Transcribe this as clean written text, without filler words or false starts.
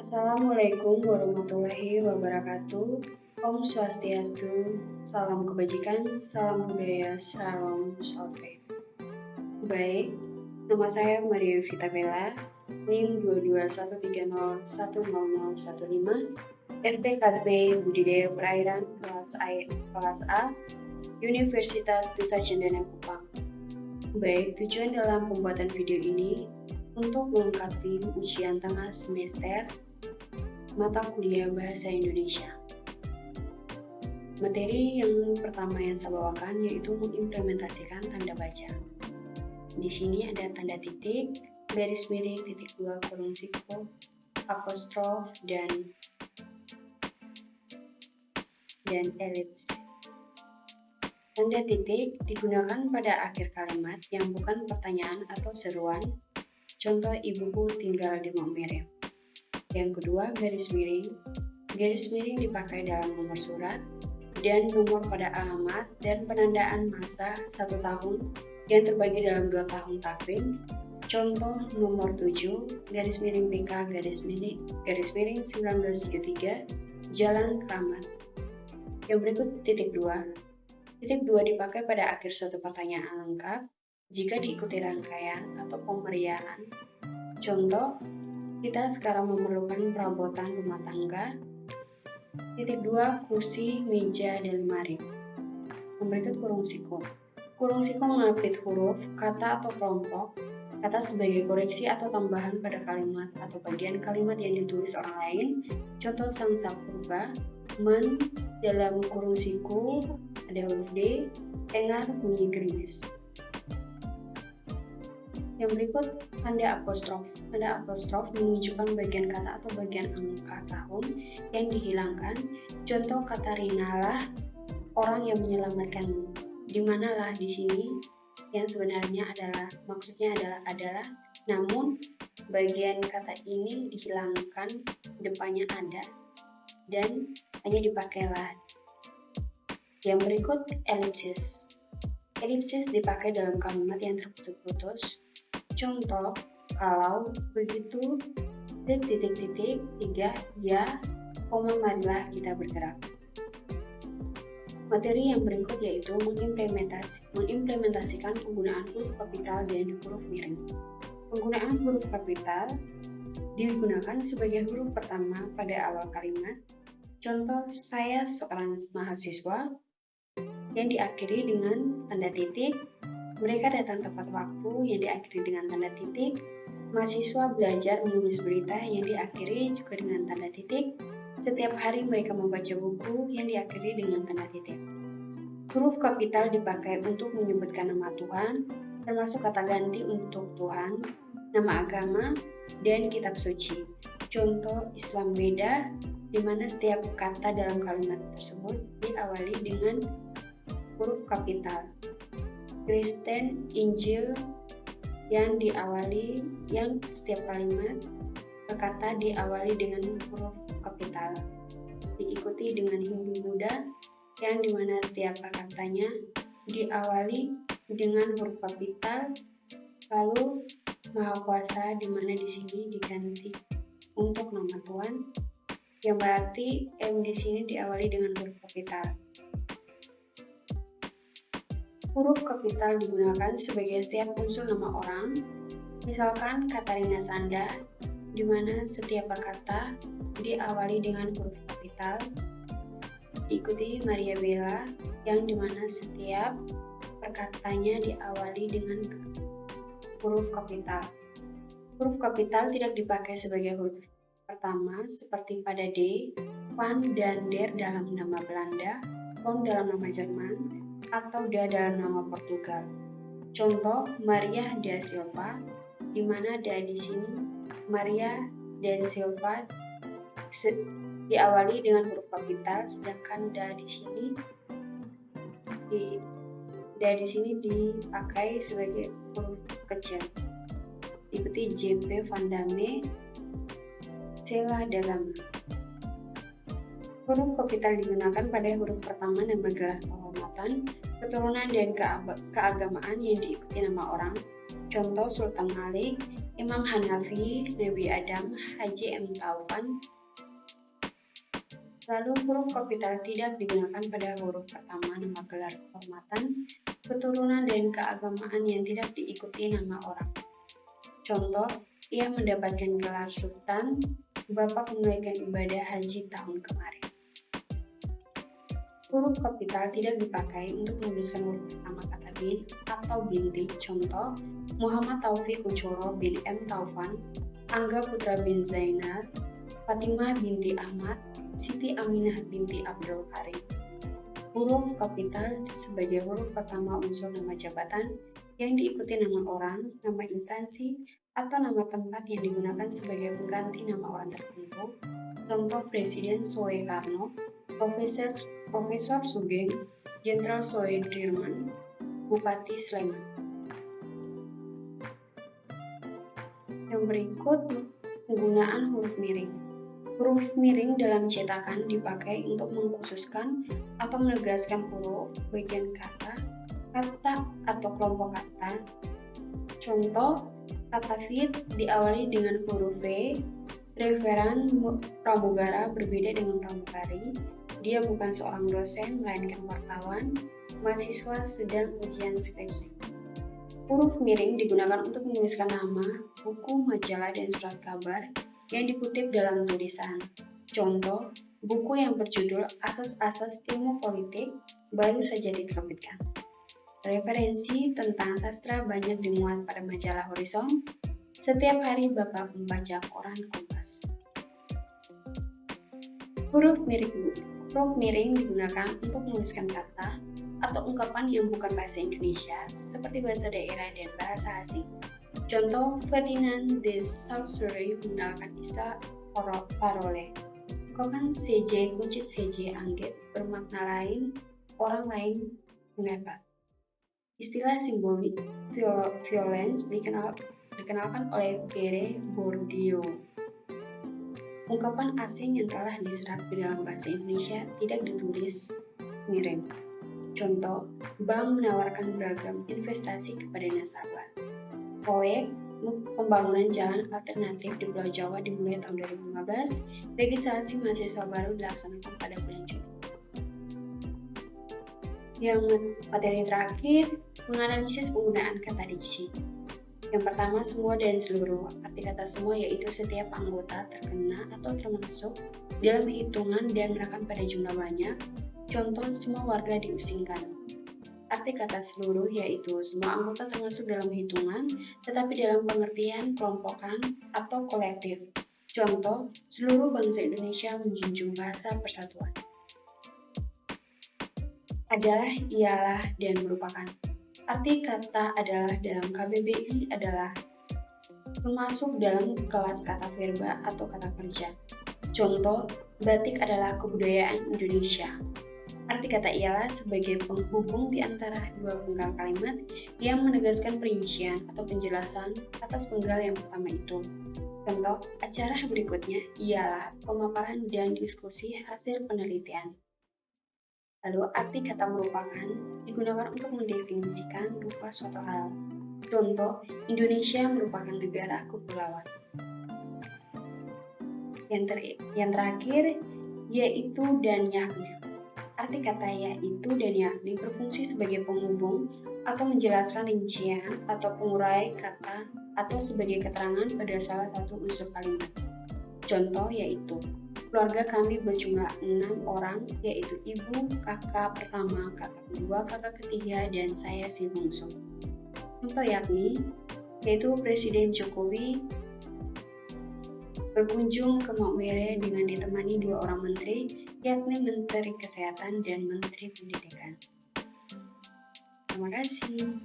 Assalamualaikum warahmatullahi wabarakatuh. Om Swastiastu, salam kebajikan, salam budaya, salam salve. Baik, nama saya Maria Vita Bella, NIM 2213010015, FPKP Budidaya Perairan kelas A, Universitas Nusa Cendana Kupang. Baik, tujuan dalam pembuatan video ini untuk melengkapi ujian tengah semester mata kuliah Bahasa Indonesia. Materi yang pertama yang saya bawakan yaitu mengimplementasikan tanda baca. Di sini ada tanda titik, garis miring, titik 2, kurung siku, apostrof, dan elips. Tanda titik digunakan pada akhir kalimat yang bukan pertanyaan atau seruan. Contoh, ibuku tinggal di Maumere. Yang kedua, garis miring. Garis miring dipakai dalam nomor surat dan nomor pada alamat dan penandaan masa 1 tahun yang terbagi dalam 2 tahun takvim. Contoh, nomor 7, garis miring PK, garis miring 1973, Jalan Keramat. Yang berikut, titik 2. Titik 2 dipakai pada akhir suatu pertanyaan lengkap jika diikuti rangkaian atau pemeriaan. Contoh, kita sekarang memerlukan perabotan rumah tangga. Titik 2, kursi, meja, dan lemari. Yang berikut, kurung siku. Kurung siku mengapit huruf, kata atau kelompok kata sebagai koreksi atau tambahan pada kalimat atau bagian kalimat yang ditulis orang lain. Contoh, sang sapurba, men, dalam kurung siku ada huruf D, engar, bunyi gerimis. Yang berikut, tanda apostrof. Tanda apostrof menunjukkan bagian kata atau bagian angka tahun yang dihilangkan. Contoh, kata Rinalah, orang yang menyelamatkanmu. Di manalah di sini yang sebenarnya adalah, maksudnya adalah, namun bagian kata ini dihilangkan, depannya ada, dan hanya dipakailah. Yang berikut, elipsis. Elipsis dipakai dalam kalimat yang terputus-putus. Contoh, kalau begitu, titik-titik 3, ya, marilah kita bergerak. Materi yang berikut yaitu mengimplementasikan penggunaan huruf kapital dan huruf miring. Penggunaan huruf kapital digunakan sebagai huruf pertama pada awal kalimat. Contoh, saya seorang mahasiswa, yang diakhiri dengan tanda titik. Mereka datang tepat waktu, yang diakhiri dengan tanda titik. Mahasiswa belajar menulis berita, yang diakhiri juga dengan tanda titik. Setiap hari mereka membaca buku, yang diakhiri dengan tanda titik. Huruf kapital dipakai untuk menyebutkan nama Tuhan, termasuk kata ganti untuk Tuhan, nama agama, dan kitab suci. Contoh, Islam Weda, di mana setiap kata dalam kalimat tersebut diawali dengan huruf kapital. Kristen, Injil, yang setiap kalimat kata diawali dengan huruf kapital. Diikuti dengan Hindu Buddha, yang dimana setiap katanya diawali dengan huruf kapital. Lalu Maha Kuasa, dimana di sini diganti untuk nama Tuhan, yang berarti M di sini diawali dengan huruf kapital. Huruf kapital digunakan sebagai setiap unsur nama orang, misalkan Katarina Sanda, di mana setiap kata diawali dengan huruf kapital. Diikuti Maria Bella, yang dimana setiap perkataannya diawali dengan huruf kapital. Huruf kapital tidak dipakai sebagai huruf pertama seperti pada D, Van, dan Der dalam nama Belanda, Von dalam nama Jerman, atau Da dalam nama Portugal. Contoh, Maria da Silva, di mana Da di sini, Maria dan Silva diawali dengan huruf kapital, sedangkan Da di sini dipakai sebagai huruf kecil. Ikuti JP Van Damme, Sela Dagama. Huruf kapital digunakan pada huruf pertama nama gelar kehormatan, keturunan, dan keagamaan yang diikuti nama orang. Contoh, Sultan Malik, Imam Hanafi, Nabi Adam, Haji M. Taufan. Lalu huruf kapital tidak digunakan pada huruf pertama nama gelar kehormatan, keturunan, dan keagamaan yang tidak diikuti nama orang. Contoh, ia mendapatkan gelar sultan, Bapak menunaikan ibadah haji tahun kemarin. Huruf kapital tidak dipakai untuk menuliskan huruf pertama kata bin atau binti. Contoh, Muhammad Taufik Kuncoro bin M. Taufan, Angga Putra bin Zainar, Fatimah binti Ahmad, Siti Aminah binti Abdul Karim. Huruf kapital sebagai huruf pertama unsur nama jabatan yang diikuti nama orang, nama instansi, atau nama tempat yang digunakan sebagai pengganti nama orang tertentu. Contoh Presiden Soekarno, Profesor Sugeng, Jenderal Soedirman, Bupati Sleman. Yang berikut, penggunaan huruf miring. Huruf miring dalam cetakan dipakai untuk mengkhususkan atau menegaskan huruf, bagian kata, atau kelompok kata. Contoh, kata fit diawali dengan huruf V. Referan pramugara berbeda dengan pramugari. Dia bukan seorang dosen, melainkan wartawan. Mahasiswa sedang ujian skripsi. Huruf miring digunakan untuk menuliskan nama, buku, majalah, dan surat kabar yang dikutip dalam tulisan. Contoh, buku yang berjudul Asas-Asas Ilmu Politik baru saja diterbitkan. Referensi tentang sastra banyak dimuat pada majalah Horizon. Setiap hari Bapak membaca koran Kompas. Huruf miring digunakan untuk menuliskan kata atau ungkapan yang bukan bahasa Indonesia, seperti bahasa daerah dan bahasa asing. Contoh, Ferdinand de Saussure mengenalkan istilah parole. Ungkapan CJ kuncit CJ Angget bermakna lain, orang lain mendapat. Istilah simbolik violence dikenalkan oleh Pierre Bourdieu. Ungkapan asing yang telah diserap di dalam bahasa Indonesia tidak ditulis miring. Contoh, bank menawarkan beragam investasi kepada nasabah. Proyek pembangunan jalan alternatif di Pulau Jawa dimulai tahun 2015, registrasi mahasiswa baru dilaksanakan pada bulan Juni. Yang materi terakhir, menganalisis penggunaan kata diksi. Yang pertama, semua dan seluruh. Arti kata semua yaitu setiap anggota terkena atau termasuk dalam hitungan dan menekan pada jumlah banyak. Contoh, semua warga diusingkan. Arti kata seluruh yaitu semua anggota termasuk dalam hitungan, tetapi dalam pengertian kelompokan atau kolektif. Contoh, seluruh bangsa Indonesia menjunjung bahasa persatuan. Adalah, ialah, dan merupakan. Arti kata adalah dalam KBBI adalah termasuk dalam kelas kata verba atau kata kerja. Contoh, batik adalah kebudayaan Indonesia. Arti kata ialah sebagai penghubung di antara dua penggal kalimat yang menegaskan perincian atau penjelasan atas penggal yang pertama itu. Contoh, acara berikutnya ialah pemaparan dan diskusi hasil penelitian. Lalu, arti kata merupakan digunakan untuk mendefinisikan rupa suatu hal. Contoh, Indonesia merupakan negara kepulauan. Yang terakhir, yaitu dan yakni. Arti kata yaitu dan yakni berfungsi sebagai penghubung atau menjelaskan rincian atau pengurai kata atau sebagai keterangan pada salah satu unsur kalimat. Contoh yaitu, keluarga kami berjumlah 6 orang, yaitu ibu, kakak pertama, kakak kedua, kakak ketiga, dan saya si bungsu. Contoh yakni, yaitu Presiden Jokowi berkunjung ke Maumere dengan ditemani 2 orang menteri, yakni Menteri Kesehatan dan Menteri Pendidikan. Terima kasih.